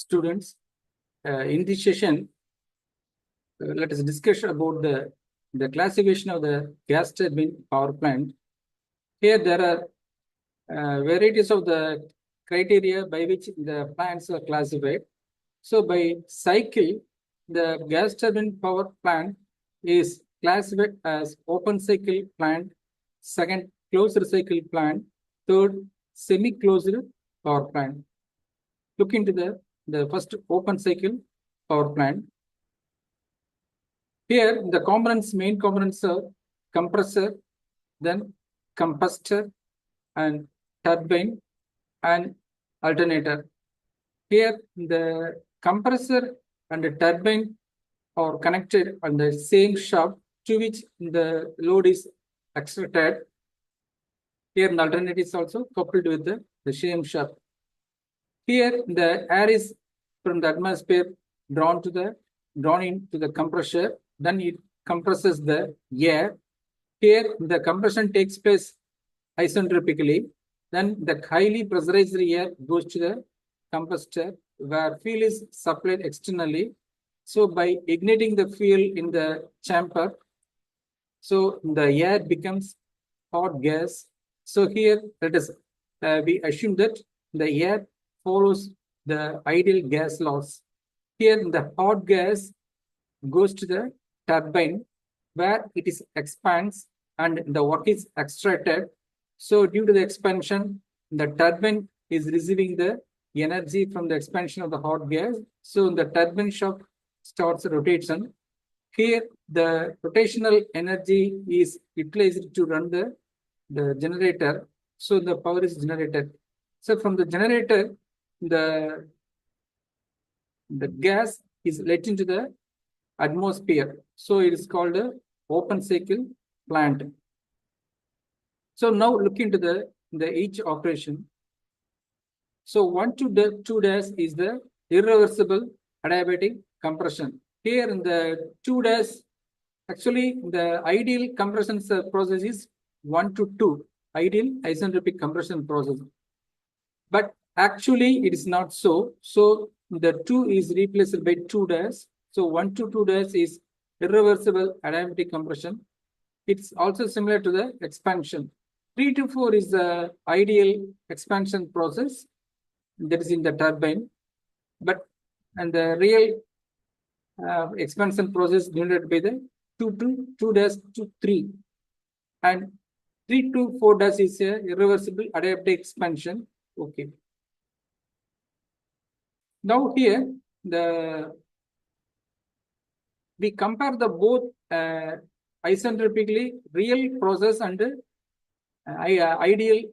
Students, in this session, let us discuss about the classification of the gas turbine power plant. Here there are varieties of the criteria by which the plants are classified. So by cycle, the gas turbine power plant is classified as open cycle plant, second closed cycle plant, third semi-closed power plant. Look into the first open cycle power plant. Here, the components, main components are compressor, then combustor, and turbine, and alternator. Here, the compressor and the turbine are connected on the same shaft to which the load is extracted. Here, the alternator is also coupled with the same shaft. Here, the air is from the atmosphere drawn into the compressor. Then it compresses the air. Here, the compression takes place isentropically. Then the highly pressurized air goes to the combustor where fuel is supplied externally. So by igniting the fuel in the chamber, so the air becomes hot gas. So here, let us we assume that the air follows the ideal gas laws. Here, the hot gas goes to the turbine where it is expands and the work is extracted. So due to the expansion, the turbine is receiving the energy from the expansion of the hot gas. So the turbine shaft starts rotation. Here, the rotational energy is utilized to run the generator. So the power is generated. So from the generator, the gas is let into the atmosphere. So it is called a open cycle plant. So now look into the each operation. So 1 to 2 dash is the irreversible adiabatic compression. Here in the 2 dash, actually the ideal compression process is 1 to 2, ideal isentropic compression process. But actually it is not so. So the 2 is replaced by 2 dash. So 1 to 2 dash is irreversible adiabatic compression. It's also similar to the expansion. 3 to 4 is the ideal expansion process that is in the turbine. And the real expansion process denoted by the 2 to 2 dash to 3. And 3 to 4 dash is a irreversible adiabatic expansion. Okay. Now here we compare the both isentropically real process and ideal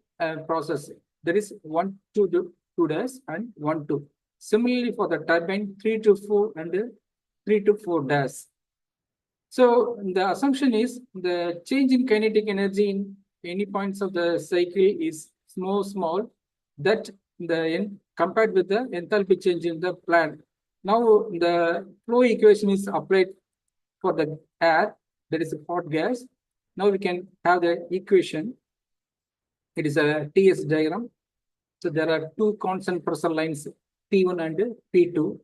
process. There is 1 to 2 dash and 1 to. Similarly for the turbine 3 to 4 and 3 to 4 dash. So the assumption is the change in kinetic energy in any points of the cycle is small that compared with the enthalpy change in the plant. Now the flow equation is applied for the air, that is a hot gas. Now we can have the equation. It is a TS diagram. So there are two constant pressure lines, P1 and P2.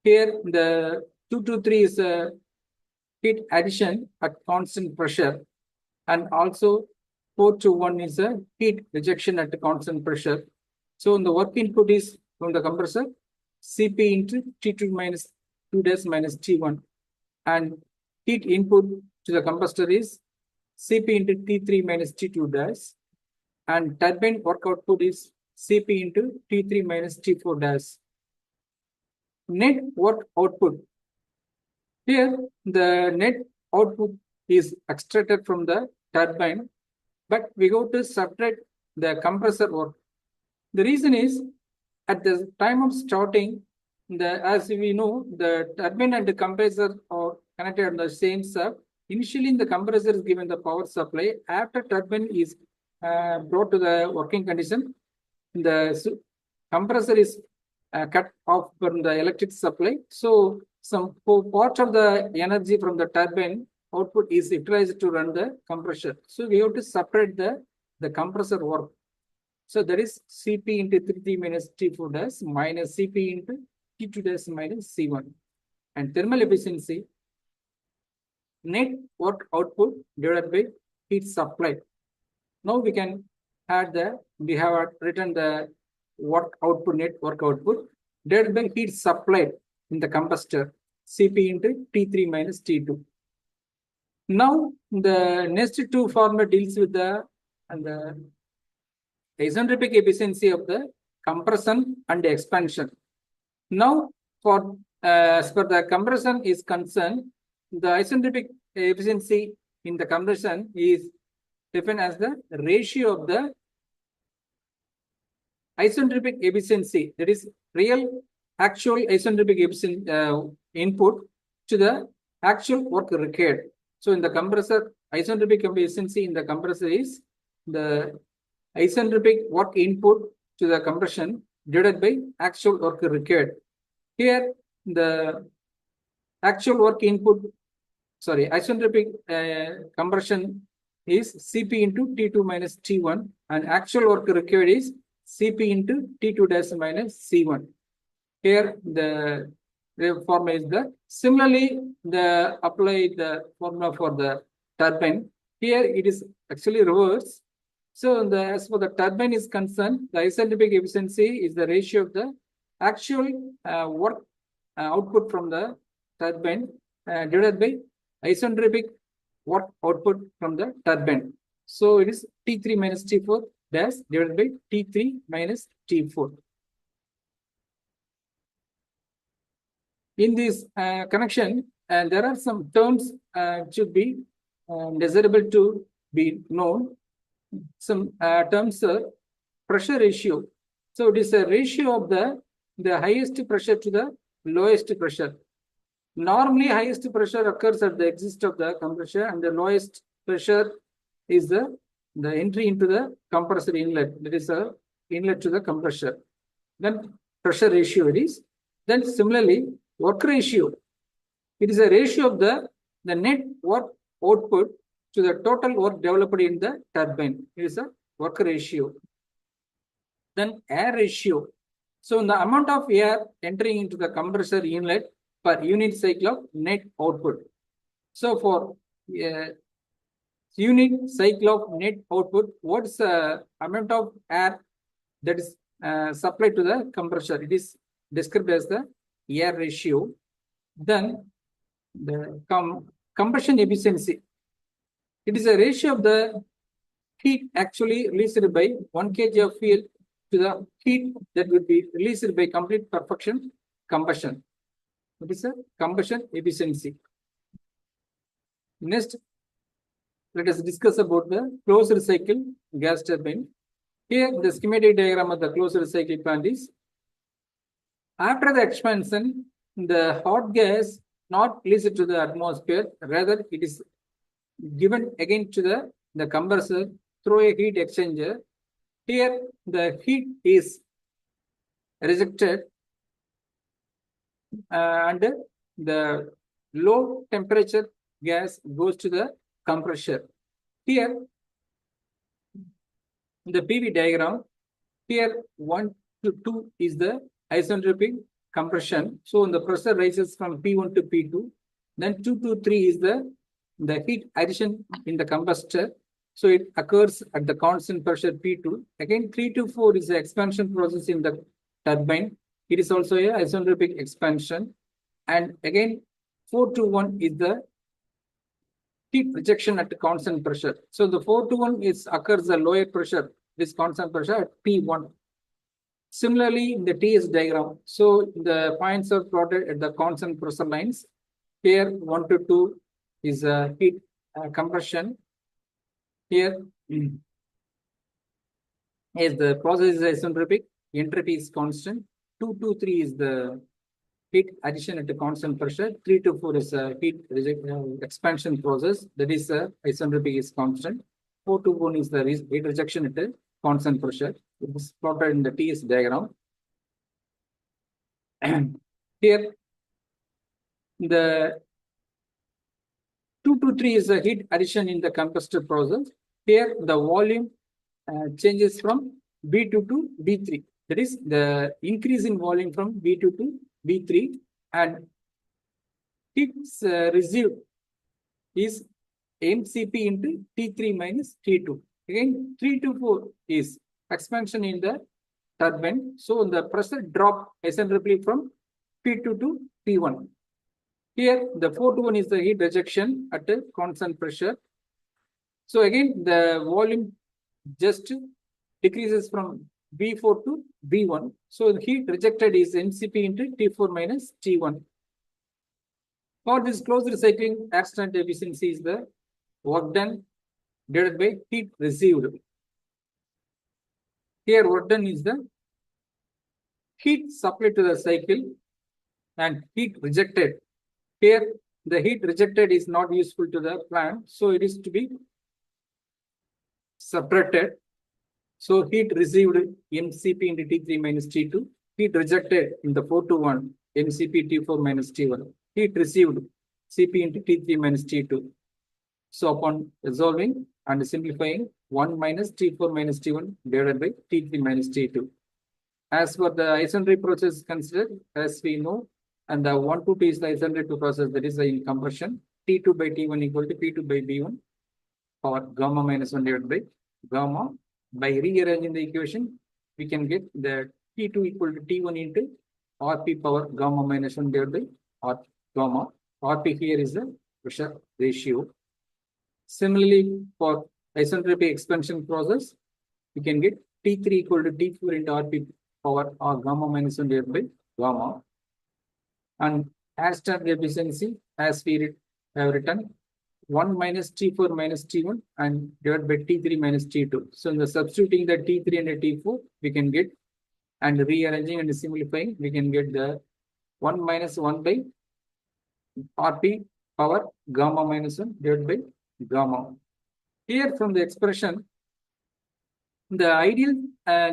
Here the 2 to 3 is a heat addition at constant pressure, and also 4 to 1 is a heat rejection at constant pressure. So the work input is from the compressor Cp into T2 minus 2 dash minus T1, and heat input to the combustor is Cp into T3 minus T2 dash, and turbine work output is Cp into T3 minus T4 dash. Net work output. Here, the net output is extracted from the turbine, but we go to subtract the compressor work. The reason is, at the time of starting, as we know, the turbine and the compressor are connected on the same shaft. Initially, the compressor is given the power supply. After turbine is brought to the working condition, the compressor is cut off from the electric supply. So some part of the energy from the turbine output is utilized to run the compressor. So we have to separate the compressor work. So that is Cp into 3 minus T4 dash minus Cp into T2 dash minus C1. And thermal efficiency, net work output divided by heat supply. Now we can add we have written the work output, net work output divided by heat supplied in the combustor, Cp into T3 minus T2. Now the next two formula deals with the isentropic efficiency of the compression and expansion. Now, as per the compression is concerned, the isentropic efficiency in the compression is defined as the ratio of the isentropic efficiency, that is real actual isentropic efficiency input to the actual work required. So in the compressor, isentropic efficiency in the compressor is the isentropic work input to the compression divided by actual work required. Here the actual work input, isentropic compression is Cp into T2 minus T1, and actual work required is Cp into T2 dash minus C1. Here the formula is that. Similarly, apply the formula for the turbine. Here it is actually reverse. So as for the turbine is concerned, the isentropic efficiency is the ratio of the actual work output from the turbine divided by isentropic work output from the turbine. So it is T3 minus T4 dash divided by T3 minus T4. In this connection, there are some terms should be desirable to be known. Some terms are pressure ratio. So it is a ratio of the highest pressure to the lowest pressure. Normally, highest pressure occurs at the exit of the compressor, and the lowest pressure is the entry into the compressor inlet. That is a inlet to the compressor. Then pressure ratio it is. Then similarly, work ratio. It is a ratio of the net work output to the total work developed in the turbine. It is a work ratio. Then air ratio. So the amount of air entering into the compressor inlet per unit cycle of net output. So for unit cycle of net output, what's the amount of air that is supplied to the compressor? It is described as the air ratio. Then the combustion efficiency. It is a ratio of the heat actually released by 1 kg of fuel to the heat that would be released by complete perfection combustion. It is a combustion efficiency. Next, let us discuss about the closed cycle gas turbine. Here, the schematic diagram of the closed cycle plant is, after the expansion, the hot gas not released to the atmosphere, rather it is given again to the compressor through a heat exchanger. Here, the heat is rejected and the low temperature gas goes to the compressor. Here, the PV diagram, here 1 to 2 is the isentropic compression. So the pressure rises from P1 to P2. Then 2 to 3 is the heat addition in the combustor. So it occurs at the constant pressure P2. Again, 3 to 4 is the expansion process in the turbine. It is also a isentropic expansion. And again, 4 to 1 is the heat rejection at the constant pressure. So the 4 to 1 occurs the lower pressure, this constant pressure at P1. Similarly, in the TS diagram, so the points are plotted at the constant pressure lines. Here, 1 to 2 is heat compression. Here is the process is isentropic, entropy is constant. 2 to 3 is the heat addition at a constant pressure. 3 to 4 is a heat expansion process, that is isentropic is constant. 4 to 1 is the heat rejection at a constant pressure. It is plotted in the TS diagram. Here, the 2 to 3 is a heat addition in the combustor process. Here, the volume changes from B2 to B3. That is the increase in volume from B2 to V3 and heat received is MCP into T3 minus T2. Again, 3 to 4 is expansion in the turbine. So the pressure drop isentrically from P2 to P1. Here, the 4 to 1 is the heat rejection at a constant pressure. So again, the volume just decreases from V4 to V1. So the heat rejected is MCP into T4 minus T1. For this closed recycling, air standard efficiency is the work done divided by heat received. Here, work done is the heat supplied to the cycle and heat rejected. Here, the heat rejected is not useful to the plant, so it is to be subtracted. So heat received MCP into T3 minus T2, heat rejected in the 4 to 1 MCP T4 minus T1, heat received CP into T3 minus T2. So upon resolving and simplifying, 1 minus T4 minus T1 divided by T3 minus T2. As for the isentric process considered, as we know, and the 1 to 2 is the isentric process, that is in compression, T2 by T1 equal to P2 by B1 or gamma minus 1 divided by gamma. By rearranging the equation, we can get the T2 equal to T1 into Rp power gamma minus 1 divided by R gamma. Rp here is the pressure ratio. Similarly, for isentropic expansion process, we can get T3 equal to T4 into Rp power R gamma minus 1 divided by gamma. And air standard efficiency, as we have written, 1 minus T4 minus T1 and divided by T3 minus T2. So in the substituting the T3 and the T4, we can get, and rearranging and simplifying, we can get the 1 minus 1 by Rp power gamma minus 1 divided by gamma. Here from the expression, the ideal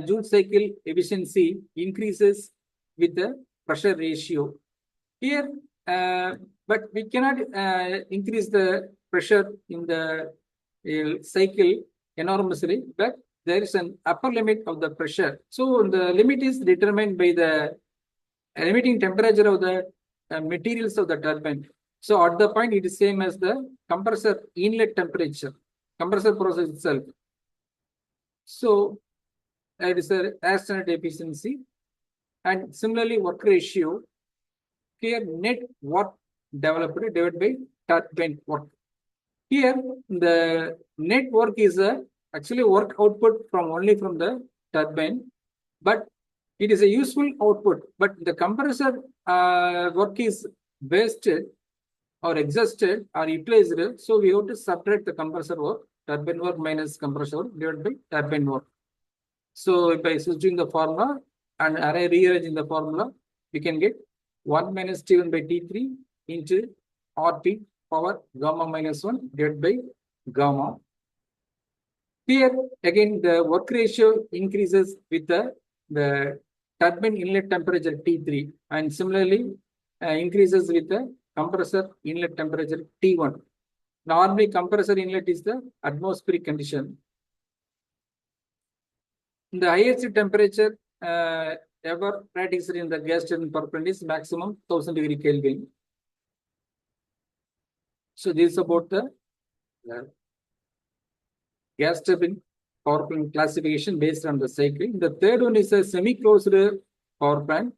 Joule cycle efficiency increases with the pressure ratio. Here, but we cannot increase the pressure in the cycle enormously, but there is an upper limit of the pressure. So the limit is determined by the limiting temperature of the materials of the turbine. So at the point, it is same as the compressor inlet temperature, compressor process itself. So it is a air standard efficiency, and similarly work ratio. Here net work developed divided by turbine work. Here the net work is actually work output from only from the turbine, but it is a useful output. But the compressor work is wasted or exhausted or utilized, so we have to subtract the compressor work, turbine work minus compressor work divided by turbine work. So by switching the formula and rearranging the formula, we can get 1 minus T1 by T3 into Rp power gamma minus 1 divided by gamma. Here again the work ratio increases with the turbine inlet temperature T3, and similarly increases with the compressor inlet temperature T1. Normally compressor inlet is the atmospheric condition. The highest temperature ever practiced in the gas turbine power plant is maximum 1000 degree Kelvin. So this is about the gas turbine power plant classification based on the cycle. The third one is a semi-closed power plant.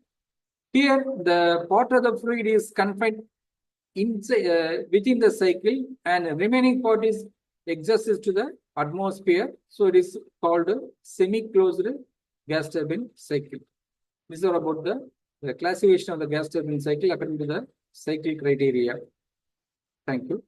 Here the part of the fluid is confined inside, within the cycle, and remaining part is exhausted to the atmosphere. So it is called a semi-closed gas turbine cycle. These are about the classification of the gas turbine cycle according to the cycle criteria. Thank you.